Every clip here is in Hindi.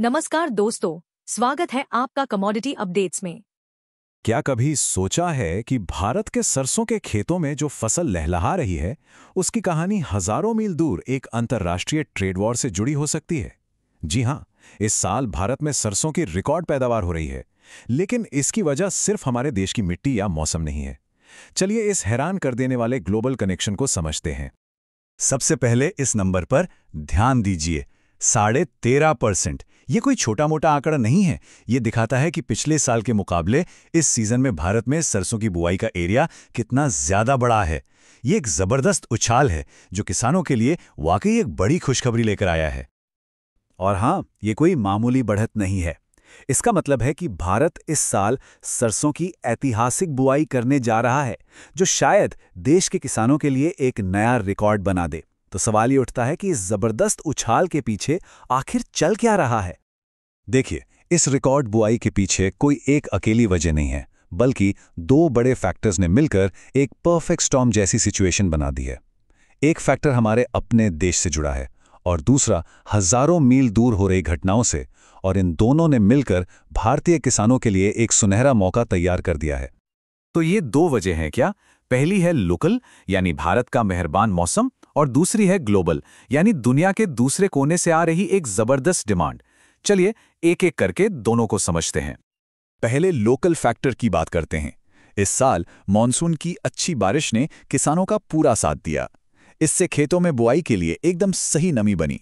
नमस्कार दोस्तों, स्वागत है आपका कमोडिटी अपडेट्स में। क्या कभी सोचा है कि भारत के सरसों के खेतों में जो फसल लहलहा रही है, उसकी कहानी हजारों मील दूर एक अंतर्राष्ट्रीय ट्रेड वॉर से जुड़ी हो सकती है? जी हां, इस साल भारत में सरसों की रिकॉर्ड पैदावार हो रही है, लेकिन इसकी वजह सिर्फ हमारे देश की मिट्टी या मौसम नहीं है। चलिए इस हैरान कर देने वाले ग्लोबल कनेक्शन को समझते हैं। सबसे पहले इस नंबर पर ध्यान दीजिए, 13.5%। ये कोई छोटा मोटा आंकड़ा नहीं है। ये दिखाता है कि पिछले साल के मुकाबले इस सीजन में भारत में सरसों की बुआई का एरिया कितना ज्यादा बड़ा है। ये एक जबरदस्त उछाल है जो किसानों के लिए वाकई एक बड़ी खुशखबरी लेकर आया है। और हाँ, ये कोई मामूली बढ़त नहीं है। इसका मतलब है कि भारत इस साल सरसों की ऐतिहासिक बुआई करने जा रहा है, जो शायद देश के किसानों के लिए एक नया रिकॉर्ड बना दे। तो सवाल ये उठता है कि इस जबरदस्त उछाल के पीछे आखिर चल क्या रहा है। देखिए, इस रिकॉर्ड बुआई के पीछे कोई एक अकेली वजह नहीं है, बल्कि दो बड़े फैक्टर्स ने मिलकर एक परफेक्ट स्टॉर्म जैसी सिचुएशन बना दी है। एक फैक्टर हमारे अपने देश से जुड़ा है और दूसरा हजारों मील दूर हो रही घटनाओं से, और इन दोनों ने मिलकर भारतीय किसानों के लिए एक सुनहरा मौका तैयार कर दिया है। तो ये दो वजह हैं क्या? पहली है लोकल यानी भारत का मेहरबान मौसम, और दूसरी है ग्लोबल यानी दुनिया के दूसरे कोने से आ रही एक जबरदस्त डिमांड। चलिए एक एक करके दोनों को समझते हैं। पहले लोकल फैक्टर की बात करते हैं। इस साल मॉनसून की अच्छी बारिश ने किसानों का पूरा साथ दिया। इससे खेतों में बुआई के लिए एकदम सही नमी बनी।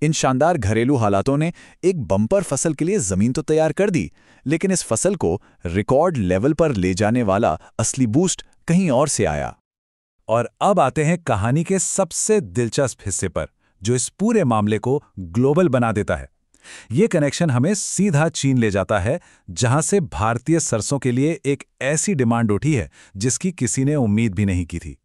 इन शानदार घरेलू हालातों ने एक बम्पर फसल के लिए जमीन तो तैयार कर दी, लेकिन इस फसल को रिकॉर्ड लेवल पर ले जाने वाला असली बूस्ट कहीं और से आया। और अब आते हैं कहानी के सबसे दिलचस्प हिस्से पर, जो इस पूरे मामले को ग्लोबल बना देता है। ये कनेक्शन हमें सीधा चीन ले जाता है, जहां से भारतीय सरसों के लिए एक ऐसी डिमांड उठी है जिसकी किसी ने उम्मीद भी नहीं की थी।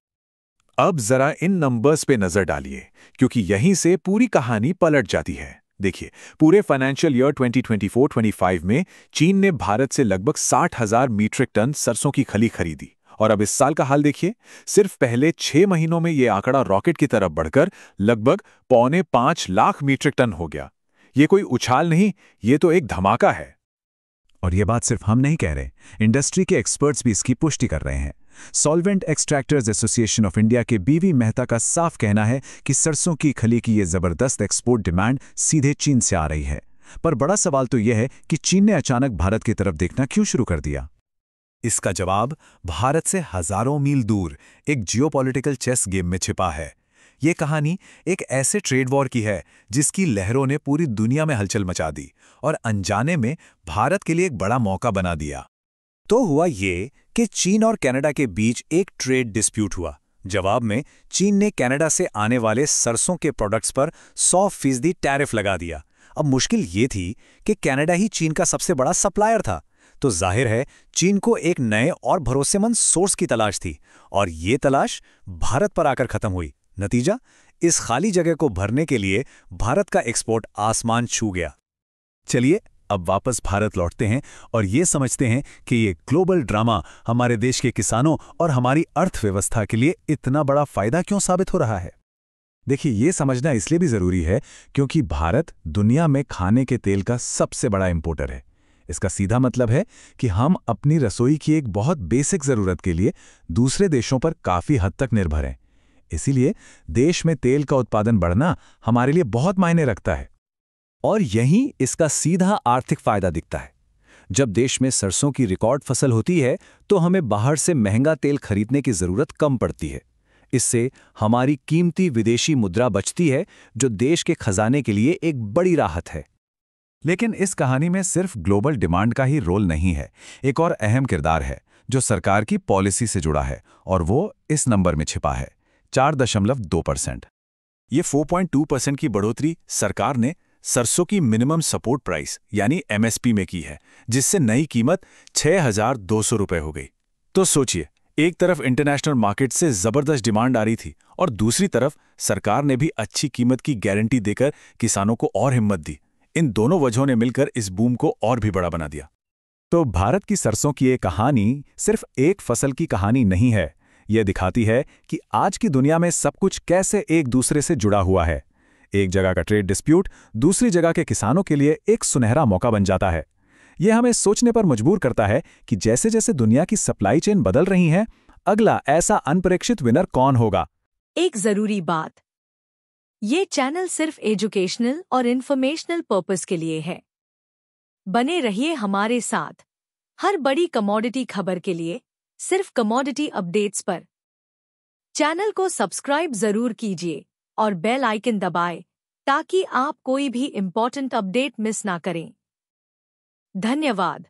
अब जरा इन नंबर्स पे नजर डालिए, क्योंकि यहीं से पूरी कहानी पलट जाती है। देखिए, पूरे फाइनेंशियल ईयर 2024-25 में चीन ने भारत से लगभग 60,000 मीट्रिक टन सरसों की खली खरीदी। और अब इस साल का हाल देखिए, सिर्फ पहले 6 महीनों में ये आंकड़ा रॉकेट की तरफ बढ़कर लगभग 4.25 लाख मीट्रिक टन हो गया। ये कोई उछाल नहीं, ये तो एक धमाका है। और ये बात सिर्फ हम नहीं कह रहे, इंडस्ट्री के एक्सपर्ट्स भी इसकी पुष्टि कर रहे हैं। Solvent extractors association of India के बीवी मेहता का साफ कहना है कि सरसों की खली की ये जबरदस्त एक्सपोर्ट डिमांड सीधे चीन से आ रही है। पर बड़ा सवाल तो यह है कि चीन ने अचानक भारत की तरफ देखना क्यों शुरू कर दिया। इसका जवाब भारत से हजारों मील दूर एक जियोपॉलिटिकल चेस गेम में छिपा है। ये कहानी एक ऐसे ट्रेड वॉर की है जिसकी लहरों ने पूरी दुनिया में हलचल मचा दी और अनजाने में भारत के लिए एक बड़ा मौका बना दिया। तो हुआ ये कि चीन और कनाडा के बीच एक ट्रेड डिस्प्यूट हुआ। जवाब में चीन ने कनाडा से आने वाले सरसों के प्रोडक्ट्स पर 100% टैरिफ लगा दिया। अब मुश्किल ये थी कि कनाडा ही चीन का सबसे बड़ा सप्लायर था, तो जाहिर है चीन को एक नए और भरोसेमंद सोर्स की तलाश थी, और ये तलाश भारत पर आकर खत्म हुई। नतीजा, इस खाली जगह को भरने के लिए भारत का एक्सपोर्ट आसमान छू गया। चलिए अब वापस भारत लौटते हैं और ये समझते हैं कि ये ग्लोबल ड्रामा हमारे देश के किसानों और हमारी अर्थव्यवस्था के लिए इतना बड़ा फायदा क्यों साबित हो रहा है। देखिए, ये समझना इसलिए भी जरूरी है क्योंकि भारत दुनिया में खाने के तेल का सबसे बड़ा इंपोर्टर है। इसका सीधा मतलब है कि हम अपनी रसोई की एक बहुत बेसिक जरूरत के लिए दूसरे देशों पर काफी हद तक निर्भर हैं। इसीलिए देश में तेल का उत्पादन बढ़ना हमारे लिए बहुत मायने रखता है। और यहीं इसका सीधा आर्थिक फायदा दिखता है। जब देश में सरसों की रिकॉर्ड फसल होती है तो हमें बाहर से महंगा तेल खरीदने की जरूरत कम पड़ती है। इससे हमारी कीमती विदेशी मुद्रा बचती है, जो देश के खजाने के लिए एक बड़ी राहत है। लेकिन इस कहानी में सिर्फ ग्लोबल डिमांड का ही रोल नहीं है। एक और अहम किरदार है जो सरकार की पॉलिसी से जुड़ा है, और वो इस नंबर में छिपा है, 4.2%। ये 4.2% की बढ़ोतरी सरकार ने सरसों की मिनिमम सपोर्ट प्राइस यानी एमएसपी में की है, जिससे नई कीमत 6,200 रुपए हो गई। तो सोचिए, एक तरफ इंटरनेशनल मार्केट से जबरदस्त डिमांड आ रही थी और दूसरी तरफ सरकार ने भी अच्छी कीमत की गारंटी देकर किसानों को और हिम्मत दी। इन दोनों वजहों ने मिलकर इस बूम को और भी बड़ा बना दिया। तो भारत की सरसों की ये कहानी सिर्फ एक फसल की कहानी नहीं है। यह दिखाती है कि आज की दुनिया में सब कुछ कैसे एक दूसरे से जुड़ा हुआ है। एक जगह का ट्रेड डिस्प्यूट दूसरी जगह के किसानों के लिए एक सुनहरा मौका बन जाता है। यह हमें सोचने पर मजबूर करता है कि जैसे जैसे दुनिया की सप्लाई चेन बदल रही है, अगला ऐसा अनपेक्षित विनर कौन होगा। एक जरूरी बात, ये चैनल सिर्फ एजुकेशनल और इन्फॉर्मेशनल पर्पस के लिए है। बने रहिए हमारे साथ हर बड़ी कमोडिटी खबर के लिए, सिर्फ कमोडिटी अपडेट्स पर। चैनल को सब्सक्राइब जरूर कीजिए और बेल आइकन दबाएं ताकि आप कोई भी इंपॉर्टेंट अपडेट मिस ना करें। धन्यवाद।